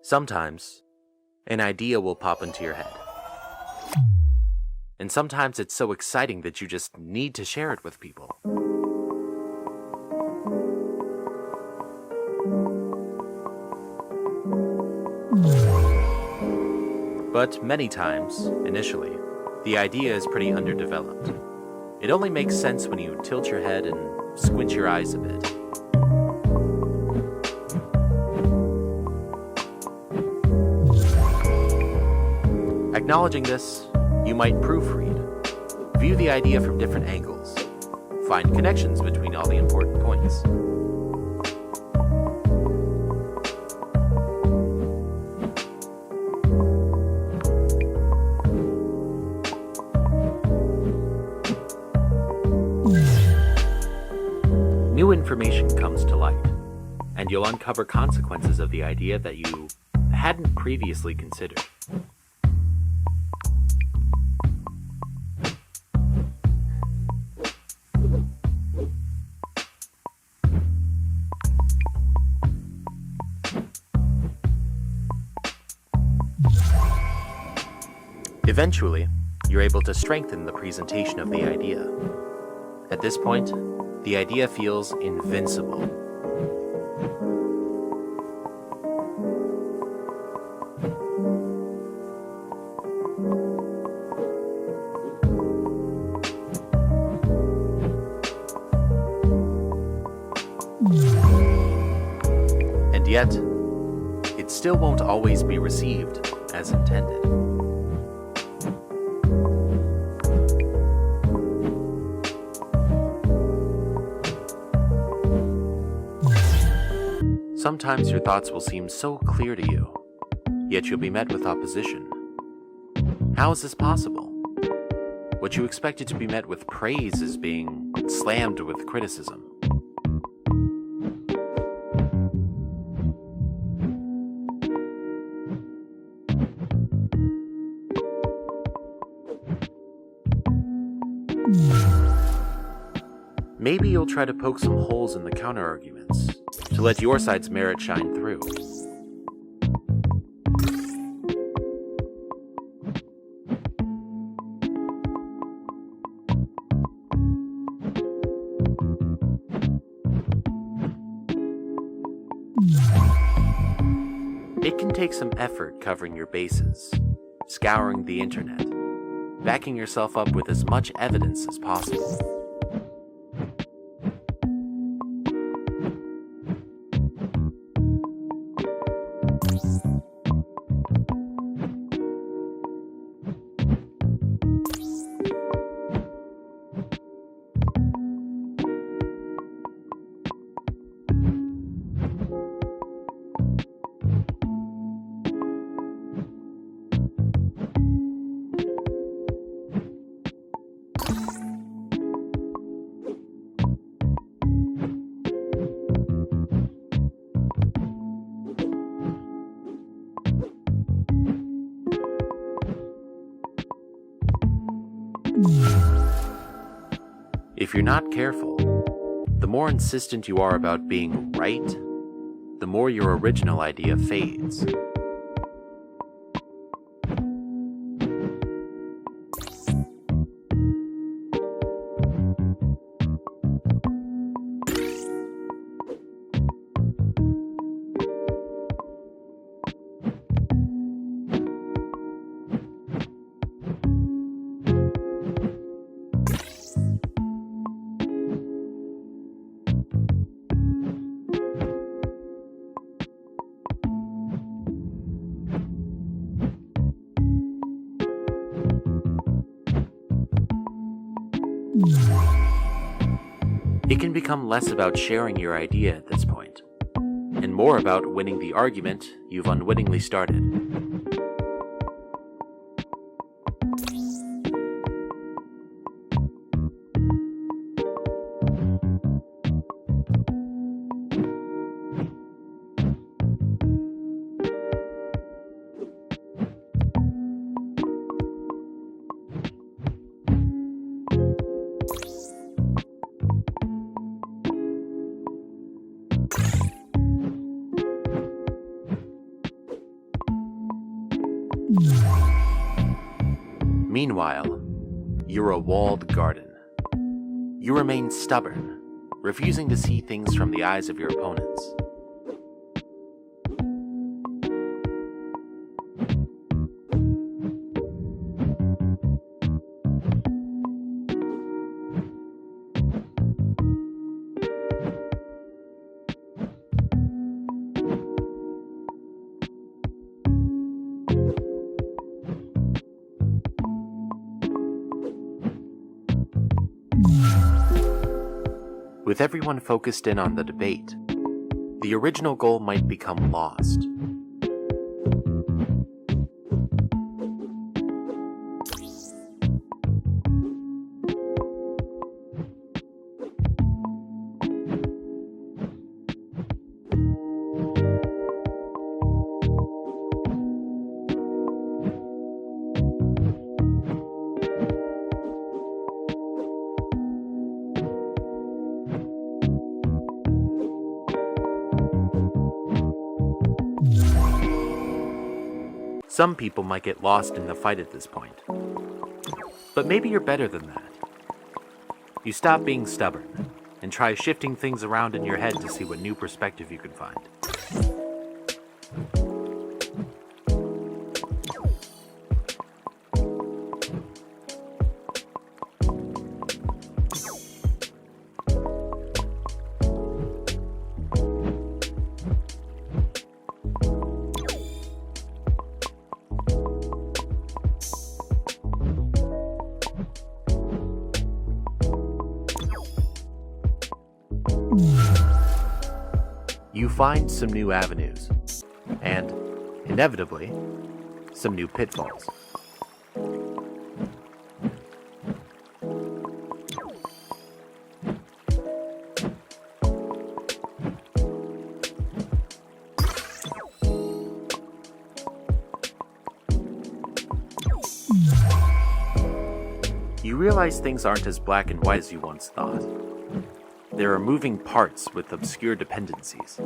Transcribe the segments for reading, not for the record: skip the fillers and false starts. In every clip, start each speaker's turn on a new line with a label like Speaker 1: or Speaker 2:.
Speaker 1: Sometimes, an idea will pop into your head. And sometimes it's so exciting that you just need to share it with people. But many times, initially, the idea is pretty underdeveloped. It only makes sense when you tilt your head and squint your eyes a bit. Acknowledging this, you might proofread, view the idea from different angles, find connections between all the important points. New information comes to light, and you'll uncover consequences of the idea that you hadn't previously considered. Eventually, you're able to strengthen the presentation of the idea. At this point, the idea feels invincible. And yet, it still won't always be received as intended. Sometimes your thoughts will seem so clear to you, yet you'll be met with opposition. How is this possible? What you expected to be met with praise is being slammed with criticism. Maybe you'll try to poke some holes in the counter-arguments to let your side's merit shine through. It can take some effort covering your bases, scouring the internet, backing yourself up with as much evidence as possible. If you're not careful, the more insistent you are about being right, the more your original idea fades. It can become less about sharing your idea at this point, and more about winning the argument you've unwittingly started. Meanwhile, you're a walled garden. You remain stubborn, refusing to see things from the eyes of your opponents. With everyone focused in on the debate, the original goal might become lost. Some people might get lost in the fight at this point. But maybe you're better than that. You stop being stubborn and try shifting things around in your head to see what new perspective you can find. You find some new avenues, and, inevitably, some new pitfalls. You realize things aren't as black and white as you once thought. There are moving parts with obscure dependencies.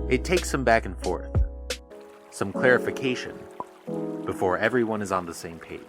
Speaker 1: It takes some back and forth, some clarification, before everyone is on the same page.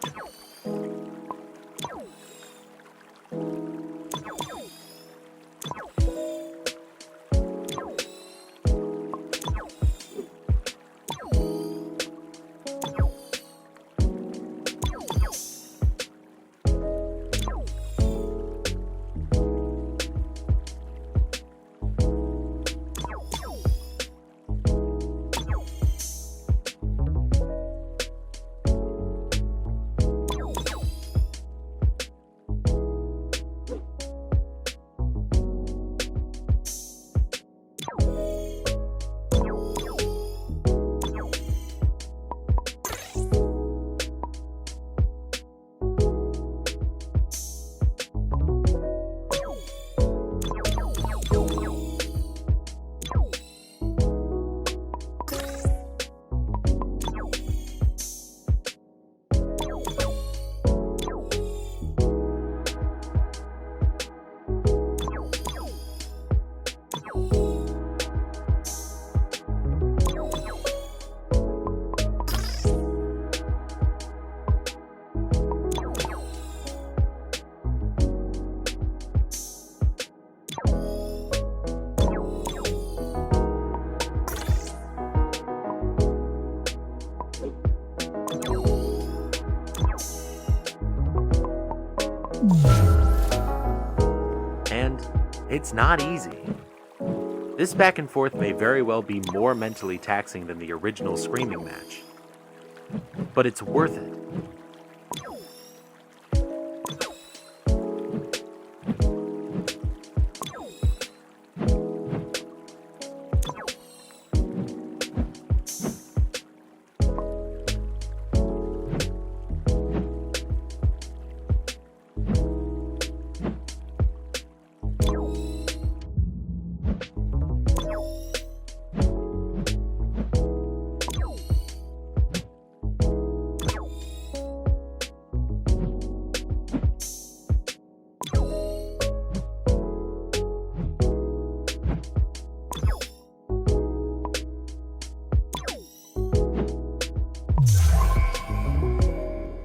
Speaker 1: And it's not easy. This back and forth may very well be more mentally taxing than the original screaming match. But it's worth it.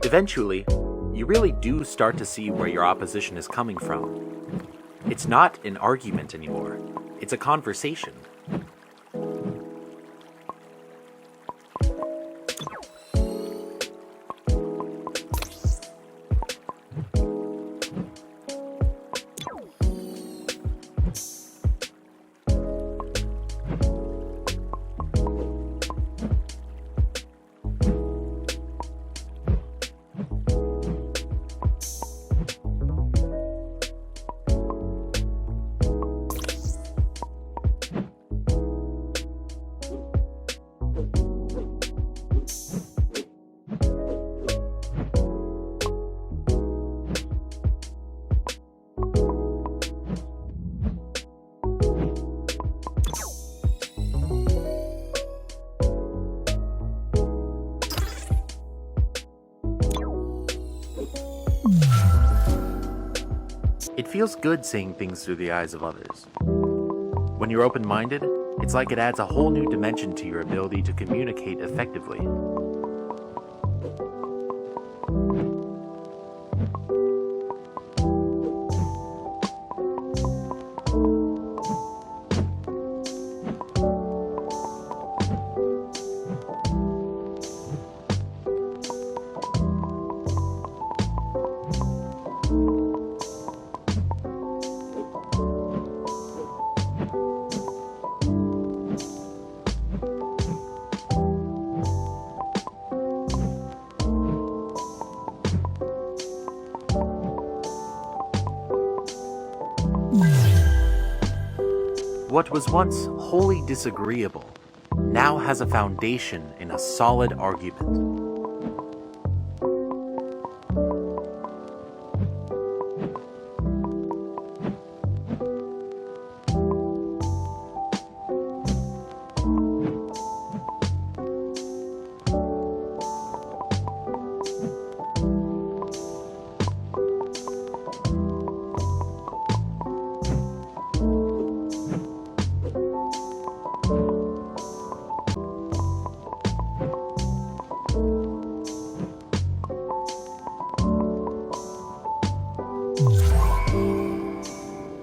Speaker 1: Eventually, you really do start to see where your opposition is coming from. It's not an argument anymore, it's a conversation. It feels good seeing things through the eyes of others. When you're open-minded, it's like it adds a whole new dimension to your ability to communicate effectively. What was once wholly disagreeable now has a foundation in a solid argument.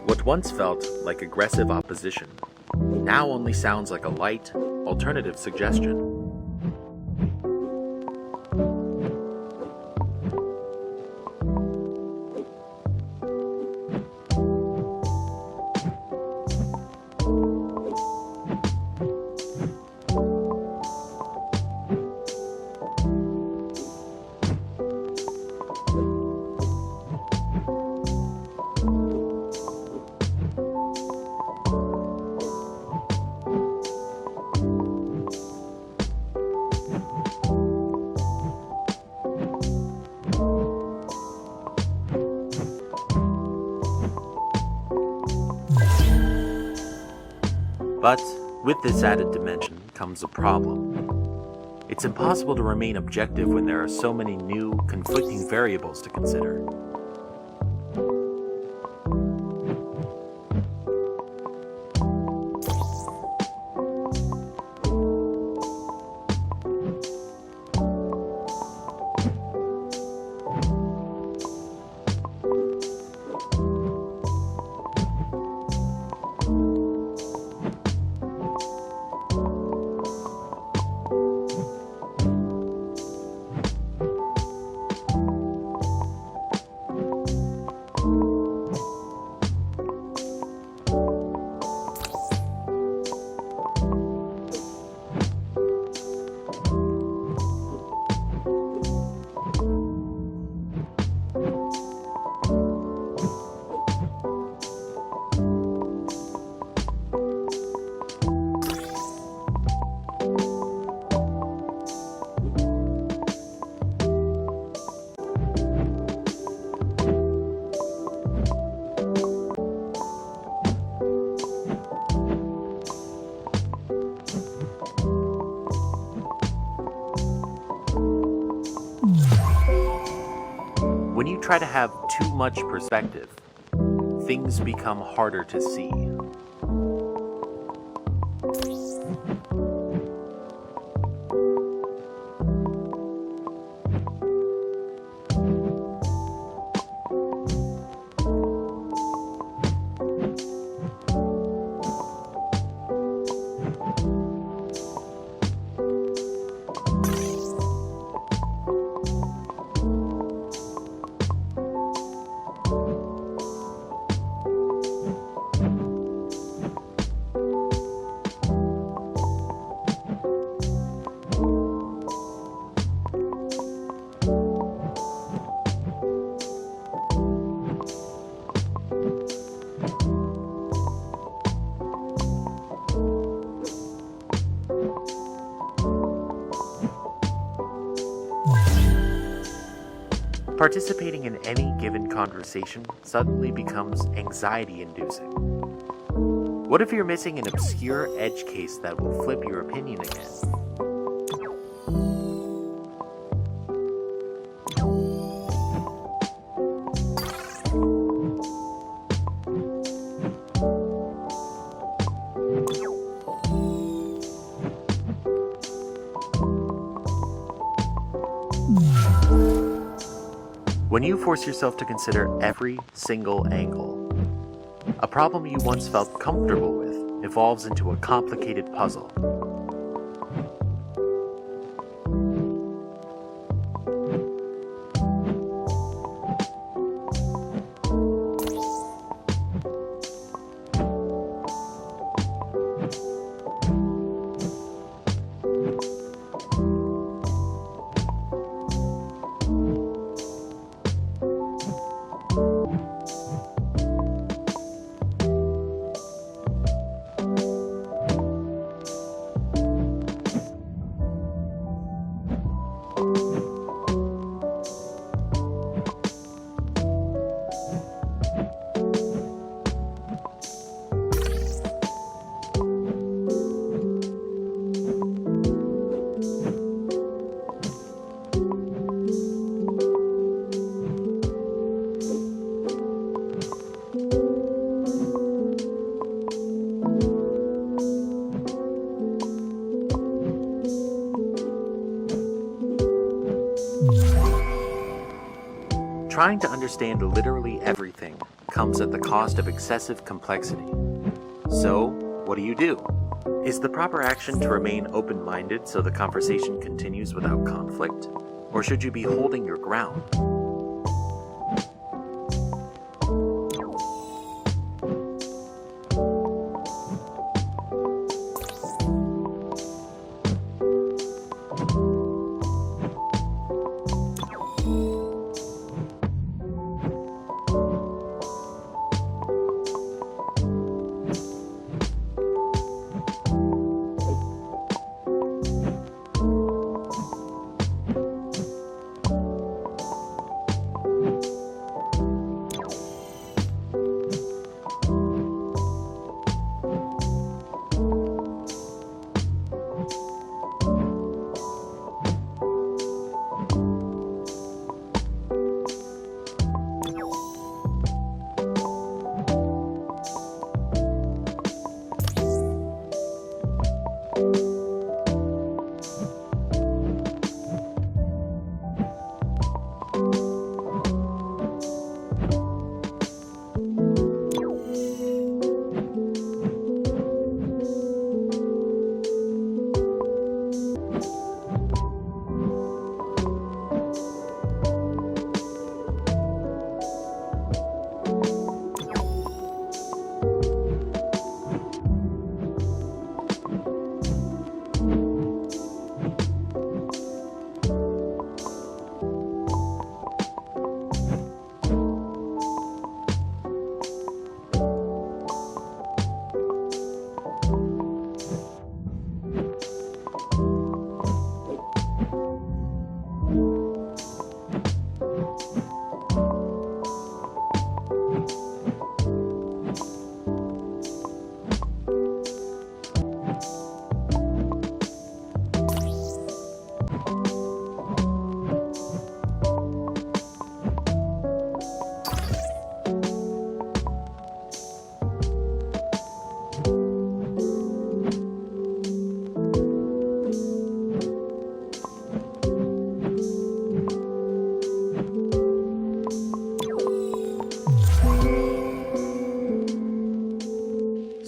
Speaker 1: What once felt like aggressive opposition now only sounds like a light, alternative suggestion. But with this added dimension comes a problem. It's impossible to remain objective when there are so many new, conflicting variables to consider. When you try to have too much perspective, things become harder to see. Participating in any given conversation suddenly becomes anxiety-inducing. What if you're missing an obscure edge case that will flip your opinion again? When you force yourself to consider every single angle, a problem you once felt comfortable with evolves into a complicated puzzle. Trying to understand literally everything comes at the cost of excessive complexity. So, what do? Is the proper action to remain open-minded so the conversation continues without conflict? Or should you be holding your ground?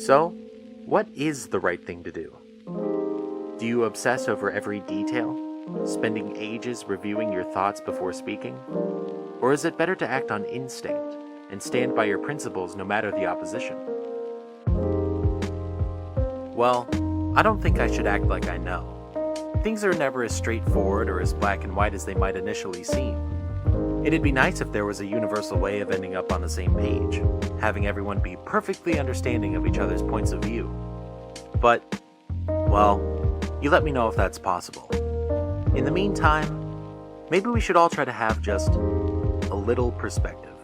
Speaker 1: So, what is the right thing to do? Do you obsess over every detail, spending ages reviewing your thoughts before speaking? Or is it better to act on instinct and stand by your principles no matter the opposition? Well, I don't think I should act like I know. Things are never as straightforward or as black and white as they might initially seem. It'd be nice if there was a universal way of ending up on the same page, having everyone be perfectly understanding of each other's points of view. But, well, you let me know if that's possible. In the meantime, maybe we should all try to have just a little perspective.